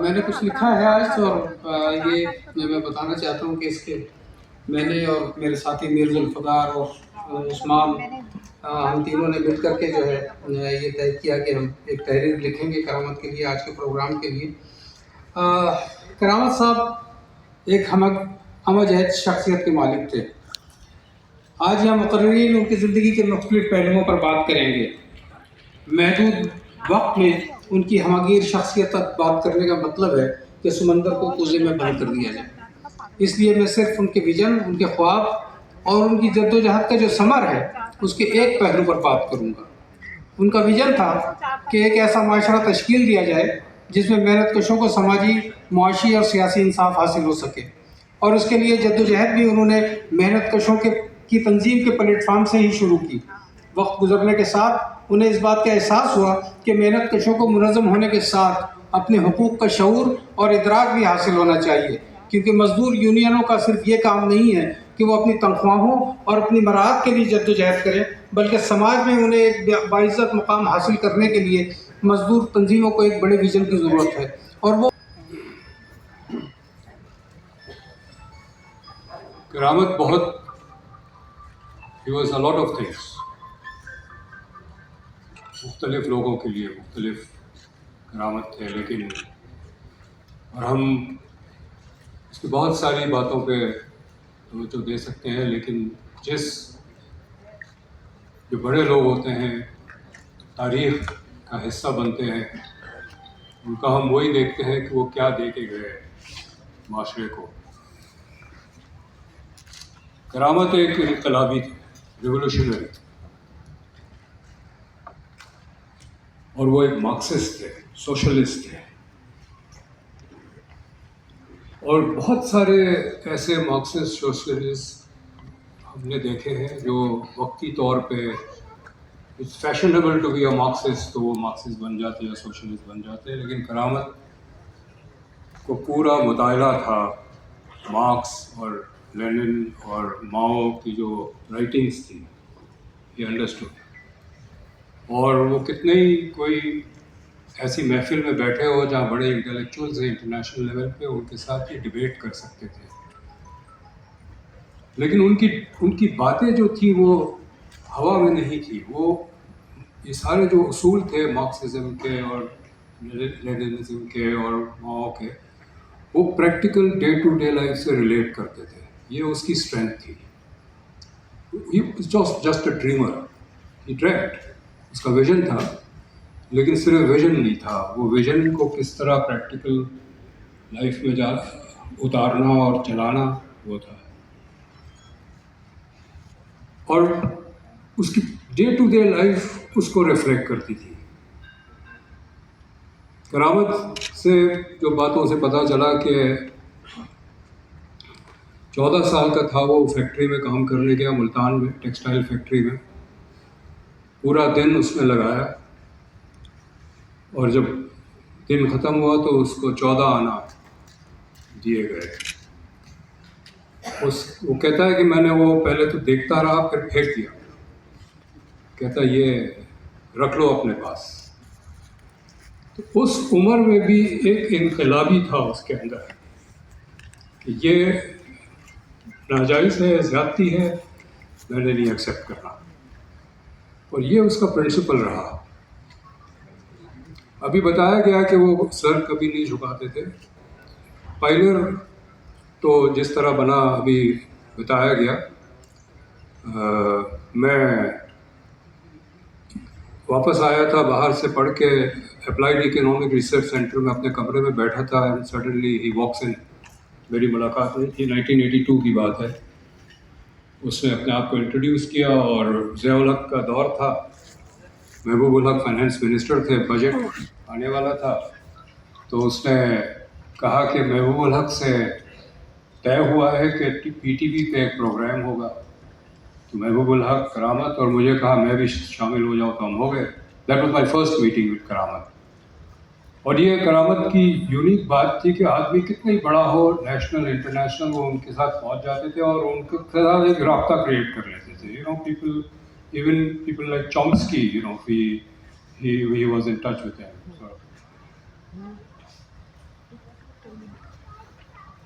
میں نے کچھ لکھا ہے آج، اور یہ میں بتانا چاہتا ہوں کہ اس کے میں نے اور میرے ساتھی میرز الفقار اور عثمان، ہم تینوں نے مل کر کے جو ہے یہ طے کیا کہ ہم ایک تحریر لکھیں گے کرامت کے لیے، آج کے پروگرام کے لیے۔ کرامت صاحب ایک ہمہ جہت شخصیت کے مالک تھے۔ آج یہاں مقررین ان کی زندگی کے مختلف پہلوؤں پر بات کریں گے۔ محدود وقت میں ان کی ہمگیر شخصیت تک بات کرنے کا مطلب ہے کہ سمندر کو کوزے میں بند کر دیا جائے۔ اس لیے میں صرف ان کے ویژن، ان کے خواب اور ان کی جدوجہد کا جو ثمر ہے اس کے ایک پہلو پر بات کروں گا۔ ان کا ویژن تھا کہ ایک ایسا معاشرہ تشکیل دیا جائے جس میں محنت کشوں کو سماجی، معاشی اور سیاسی انصاف حاصل ہو سکے، اور اس کے لیے جدوجہد بھی انہوں نے محنت کشوں کی تنظیم کے پلیٹ فارم سے ہی شروع کی۔ وقت گزرنے کے ساتھ انہیں اس بات کا احساس ہوا کہ محنت کشوں کو منظم ہونے کے ساتھ اپنے حقوق کا شعور اور ادراک بھی حاصل ہونا چاہیے، کیونکہ مزدور یونینوں کا صرف یہ کام نہیں ہے کہ وہ اپنی تنخواہوں اور اپنی مراعات کے لیے جدوجہد کریں، بلکہ سماج میں انہیں ایک باعزت مقام حاصل کرنے کے لیے مزدور تنظیموں کو ایک بڑے ویژن کی ضرورت ہے۔ اور وہ کرامت بہت he was a lot of things، مختلف لوگوں کے لیے مختلف کرامت تھے، لیکن اور ہم اس کی بہت ساری باتوں پہ توجہ دے سکتے ہیں، لیکن جو بڑے لوگ ہوتے ہیں، تاریخ کا حصہ بنتے ہیں، ان کا ہم وہی دیکھتے ہیں کہ وہ کیا دے کے گئے معاشرے کو۔ کرامت ایک انقلابی تھی، ریولوشنری، اور وہ ایک مارکسسٹ تھے، سوشلسٹ تھے، اور بہت سارے ایسے مارکسسٹ سوشلسٹ ہم نے دیکھے ہیں جو وقتی طور پہ it's fashionable to be a Marxist, تو وہ مارکسسٹ بن جاتے یا سوشلسٹ بن جاتے، لیکن کرامت کو پورا مطالعہ تھا مارکس اور لینن اور ماؤ کی جو رائٹنگس تھی، یہ انڈرسٹوڈ، اور وہ کتنے ہی کوئی ایسی محفل میں بیٹھے ہو جہاں بڑے انٹلیکچوئلز ہیں انٹرنیشنل لیول پہ، ان کے ساتھ یہ ڈیبیٹ کر سکتے تھے، لیکن ان کی باتیں جو تھی وہ ہوا میں نہیں تھی۔ وہ یہ سارے جو اصول تھے مارکسزم کے اور لیننزم کے اور ماؤ کے، وہ practical day to day life سے ریلیٹ کرتے تھے، یہ اس کی اسٹرینتھ تھی۔ He was just a dreamer, he dreamed, اس کا ویژن تھا، لیکن صرف ویژن نہیں تھا، وہ ویژن کو کس طرح پریکٹیکل لائف میں اتارنا اور چلانا وہ تھا، اور اس کی ڈے ٹو ڈے لائف اس کو ریفلیکٹ کرتی تھی۔ کرامت سے جو باتوں سے پتہ چلا کہ 14 سال کا تھا وہ فیکٹری میں کام کرنے گیا، ملتان میں ٹیکسٹائل فیکٹری میں، پورا دن اس میں لگایا، اور جب دن ختم ہوا تو اس کو 14 آنا دیے گئے۔ وہ کہتا ہے کہ میں نے وہ پہلے تو دیکھتا رہا، پھر پھینک دیا، کہتا یہ رکھ لو اپنے پاس۔ تو اس عمر میں بھی ایک انقلابی تھا اس کے اندر کہ یہ ناجائز ہے، زیادتی ہے، میں نے نہیں ایکسیپٹ کرنا، اور یہ اس کا پرنسپل رہا۔ ابھی بتایا گیا کہ وہ سر کبھی نہیں جھکاتے تھے۔ پائلر تو جس طرح بنا ابھی بتایا گیا، میں واپس آیا تھا باہر سے پڑھ کے، اپلائیڈ اکنامک ریسرچ سینٹر میں اپنے کمرے میں بیٹھا تھا، اینڈ سڈنلی ہی واکس ان، میری ملاقات ہوئی تھی، 1982 کی بات ہے۔ اس نے اپنے آپ کو انٹروڈیوس کیا، اور ضیاء الحق کا دور تھا، محبوب الحق فائنانس منسٹر تھے، بجٹ آنے والا تھا، تو اس نے کہا کہ محبوب الحق سے طے ہوا ہے کہ پی ٹی وی پہ ایک پروگرام ہوگا، تو محبوب الحق، کرامت اور مجھے کہا میں بھی شامل ہو جاؤں، تو ہم ہو گئے۔ That was my first meeting with کرامت، اور یہ کرامت کی یونیک بات تھی کہ آدمی کتنا ہی بڑا ہو، نیشنل انٹرنیشنل، وہ ان کے ساتھ پہنچ جاتے تھے اور ان کے ساتھ ایک رابطہ کریٹ کر لیتے تھے۔ People even people like Chomsky, you know, he was in touch with them. So,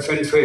FNFA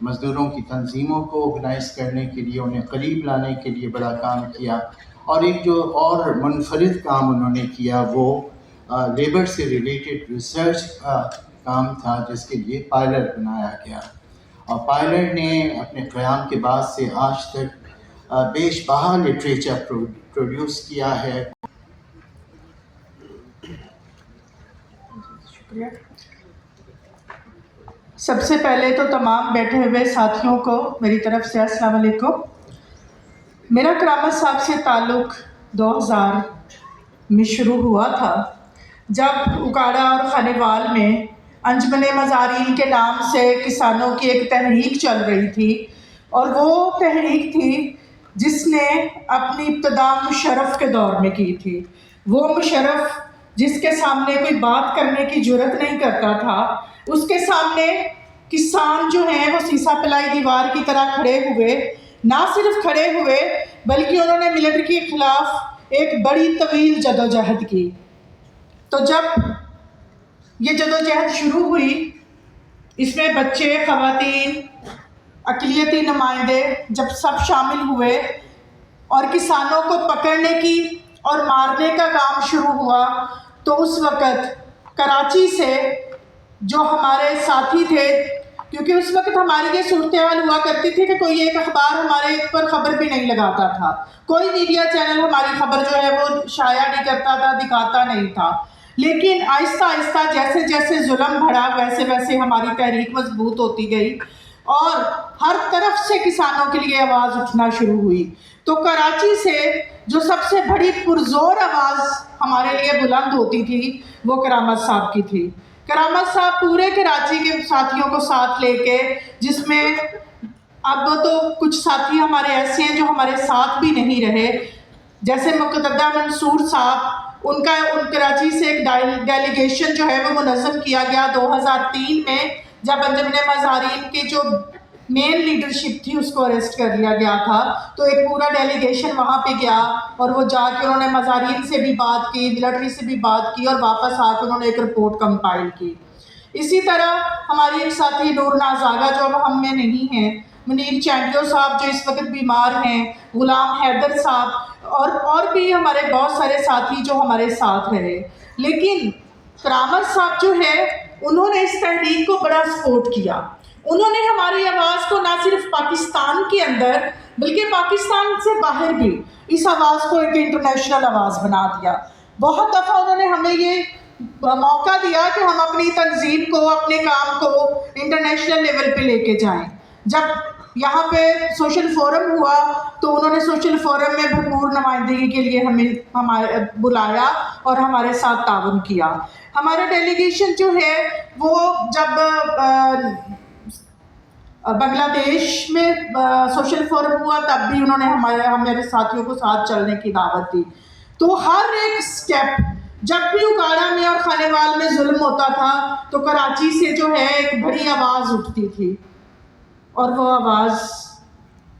مزدوروں کی تنظیموں کو آرگنائز کرنے کے لیے، انہیں قریب لانے کے لیے بڑا کام کیا. اور ایک جو اور منفرد کام انہوں نے کیا وہ لیبر سے ریلیٹڈ ریسرچ کا کام تھا، جس کے لیے پائلر بنایا گیا. اور پائلر نے اپنے قیام کے بعد سے آج تک بیش بہا لٹریچر پروڈیوس کیا ہے. شکریہ. سب سے پہلے تو تمام بیٹھے ہوئے ساتھیوں کو میری طرف سے السلام علیکم. میرا کرامت صاحب سے تعلق 2000 میں شروع ہوا تھا، جب اکاڑا اور خانیوال میں انجمن مزارین کے نام سے کسانوں کی ایک تحریک چل رہی تھی، اور وہ تحریک تھی جس نے اپنی ابتدا مشرف کے دور میں کی تھی. وہ مشرف جس کے سامنے کوئی بات کرنے کی جرت نہیں کرتا تھا، اس کے سامنے کسان جو ہیں وہ سیسا پلائی دیوار کی طرح کھڑے ہوئے. نہ صرف کھڑے ہوئے بلکہ انہوں نے ملٹری کے خلاف ایک بڑی طویل جدوجہد کی. تو جب یہ جدوجہد شروع ہوئی، اس میں بچے، خواتین، اقلیتی نمائندے جب سب شامل ہوئے اور کسانوں کو پکڑنے کی اور مارنے کا کام شروع ہوا، تو اس وقت کراچی سے جو ہمارے ساتھی تھے، کیونکہ اس وقت ہماری یہ صورتحال ہوا کرتی تھی کہ کوئی ایک اخبار ہمارے اوپر خبر بھی نہیں لگاتا تھا، کوئی میڈیا چینل ہماری خبر جو ہے وہ شائع نہیں کرتا تھا، دکھاتا نہیں تھا. لیکن آہستہ آہستہ جیسے جیسے ظلم بڑھا، ویسے ویسے ہماری تحریک مضبوط ہوتی گئی اور ہر طرف سے کسانوں کے لیے آواز اٹھنا شروع ہوئی. تو کراچی سے جو سب سے بڑی پرزور آواز ہمارے لیے بلند ہوتی تھی وہ کرامت صاحب کی تھی. کرامت صاحب پورے کراچی کے ساتھیوں کو ساتھ لے کے، جس میں اب تو کچھ ساتھی ہمارے ایسے ہیں جو ہمارے ساتھ بھی نہیں رہے، جیسے مقتدہ منصور صاحب، ان کراچی سے ایک ڈیلیگیشن جو ہے وہ منظم کیا گیا 2003 میں، جب انجمن مظاہرین کے جو مین لیڈرشپ تھی اس کو اریسٹ کر لیا گیا تھا. تو ایک پورا ڈیلیگیشن وہاں پہ گیا اور وہ جا کے انہوں نے مظاہرین سے بھی بات کی، ملٹری سے بھی بات کی، اور واپس آ کے انہوں نے ایک رپورٹ کمپائل کی. اسی طرح ہماری ایک ساتھی نور ناز آغا جو اب ہم میں نہیں ہیں، منیر چینٹیو صاحب جو اس وقت بیمار ہیں، غلام حیدر صاحب، اور بھی ہمارے بہت سارے ساتھی جو ہمارے ساتھ رہے. لیکن کرامت صاحب جو ہے انہوں نے اس تحریک کو بڑا سپورٹ کیا. انہوں نے ہماری آواز کو نہ صرف پاکستان کے اندر بلکہ پاکستان سے باہر بھی اس آواز کو ایک انٹرنیشنل آواز بنا دیا. بہت دفعہ انہوں نے ہمیں یہ موقع دیا کہ ہم اپنی تنظیم کو، اپنے کام کو انٹرنیشنل لیول پہ لے کے جائیں. جب یہاں پہ سوشل فورم ہوا تو انہوں نے سوشل فورم میں بھرپور نمائندگی کے لیے ہمیں بلایا اور ہمارے ساتھ تعاون کیا. ہمارا ڈیلیگیشن جو ہے وہ جب بنگلہ دیش میں سوشل فورم ہوا تب بھی انہوں نے ہمارے ساتھیوں کو ساتھ چلنے کی دعوت دی. تو ہر ایک سٹیپ، جب بھی اکاڑا میں اور خانیوال میں ظلم ہوتا تھا تو کراچی سے جو ہے ایک بڑی آواز اٹھتی تھی، اور وہ آواز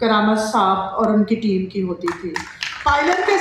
کرامت صاحب اور ان کی ٹیم کی ہوتی تھی. پائلر کے